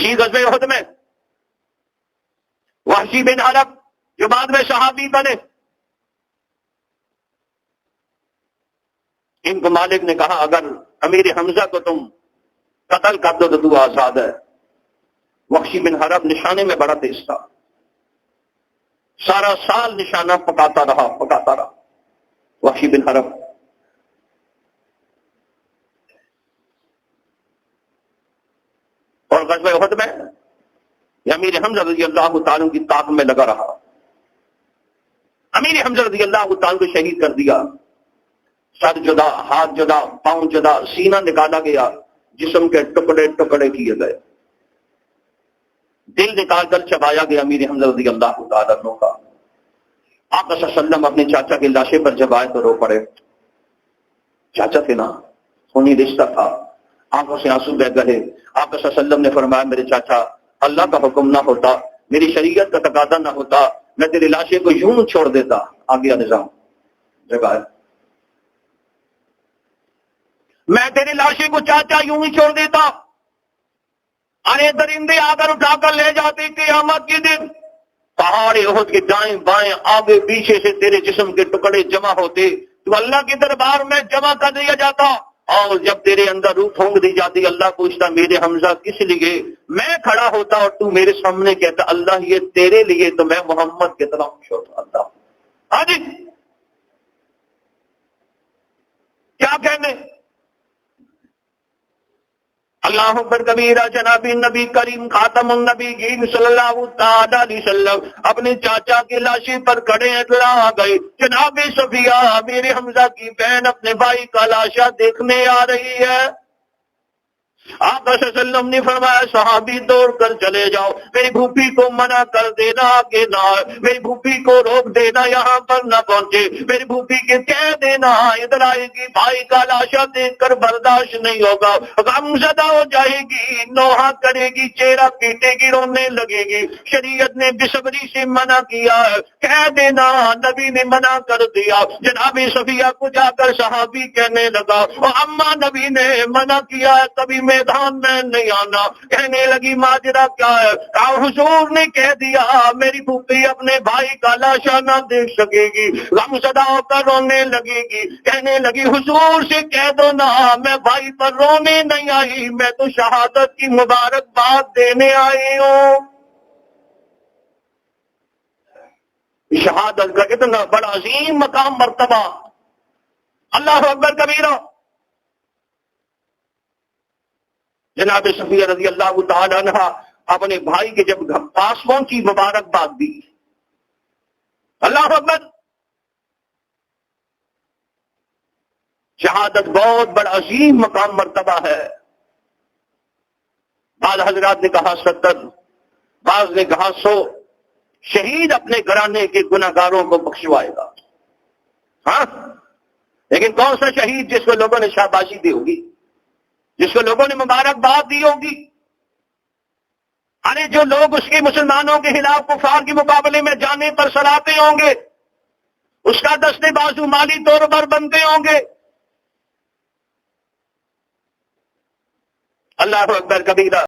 اسی غزوہ احد میں وحشی بن حرب جو بعد میں صحابی بنے، ان کو مالک نے کہا اگر امیر حمزہ کو تم قتل کر دو تو تو آزاد ہے۔ وحشی بن حرب نشانے میں بڑا تیز تھا، سارا سال نشانہ پکاتا رہا وحشی بن حرب۔ اور غزوہ احد میں یہ امیر حمزہ رضی اللہ تعالیٰ کی طاق میں لگا رہا، امیر حمزہ رضی اللہ تعالیٰ کو شہید کر دیا، سر جدا، ہاتھ جدا، پاؤں جدا، سینہ نکالا گیا، جسم کے ٹکڑے ٹکڑے کیے گئے، دل نکال کر چبایا گیا امیر حمزہ رضی اللہ تعالیٰ عنہ کا۔ آقا صلی اللہ علیہ وسلم اپنے چاچا کی لاشیں پر جب آئے تو رو پڑے، چاچا تھے نا، خونی رشتہ تھا، آنکھوں سے آنسو بہ گئے۔ آقا صلی اللہ علیہ وسلم نے فرمایا میرے چاچا، اللہ کا حکم نہ ہوتا، میری شریعت کا تقاضا نہ ہوتا، میں تیری لاشیں کو یوں چھوڑ دیتا۔ آ گیا نظام جگہ ہے، میں تیری لاشیں کو چاچا یوں ہی چھوڑ دیتا، ارے درندے آ کر اٹھا کر لے جاتے قیامت کے دن، پہاڑ احد کے دائیں بائیں آگے پیچھے سے تیرے جسم کے ٹکڑے جمع ہوتے، تو اللہ کے دربار میں جمع کر دیا جاتا، اور جب تیرے اندر روح پھونک دی جاتی، اللہ پوچھتا میرے حمزہ کس لیے؟ میں کھڑا ہوتا اور تو میرے سامنے کہتا اللہ یہ تیرے لیے، تو میں محمد کی طرف خوش ہوتا۔ اللہ ہاں جی کیا کہنے، اللہ اکبر کبیرہ۔ جناب نبی کریم خاتم النبیین صلی اللہ تعالی علیہ وسلم اپنے چاچا کی لاشیں پر کھڑے اطلاع آ گئی، جناب صفیہ میرے حمزہ کی بہن اپنے بھائی کا لاشا دیکھنے آ رہی ہے۔ آقا صلی اللہ علیہ وسلم نے فرمایا صحابی دوڑ کر چلے جاؤ، میری پھوپھی کو منع کر دینا کہ نہ، میری پھوپھی کو روک دینا یہاں پر نہ پہنچے، میری پھوپھی کے کہہ دینا ادھر آئے گی، بھائی کا لاشا دیکھ کر برداشت نہیں ہوگا، غم زدہ ہو جائے گی، نوحہ کرے گی، چہرہ پیٹے گی، رونے لگے گی، شریعت نے بصبری سے منع کیا ہے، کہہ دینا نبی نے منع کر دیا۔ جناب صفیہ کو جا کر صحابی کہنے لگا اما نبی نے منع کیا ہے کبھی میدان میں نہیں آنا، کہنے لگی ماجرا کیا ہے؟ حضور نے کہہ دیا میری پھوپھی اپنے بھائی کا لاشا نہ دیکھ سکے گی، غم زدہ ہو کر رونے لگے گی، کہنے لگی حضور سے کہہ دو نا میں بھائی پر رونے نہیں آئی، میں تو شہادت کی مبارکباد دینے آئی ہوں۔ شہادت کا اتنا بڑا عظیم مقام مرتبہ، اللہ اکبر کبیرہ۔ جناب صفیہ رضی اللہ تعالی عنہ اپنے بھائی کے جب پاس پہنچی مبارکباد دی، اللہ اکبر۔ شہادت بہت بڑا عظیم مقام مرتبہ ہے، بعض حضرات نے کہا 70، بعض نے کہا 100، شہید اپنے گھرانے کے گناہگاروں کو بخشوائے گا، ہاں، لیکن کون سا شہید جس کو لوگوں نے شاباشی دی ہوگی، جس کو لوگوں نے مبارکباد دی ہوگی؟ ارے جو لوگ اس کے مسلمانوں کے خلاف کفار کے مقابلے میں جانے پر سراتے ہوں گے، اس کا دستے بازو مالی طور پر بنتے ہوں گے۔ اللہ اکبر کبیرہ۔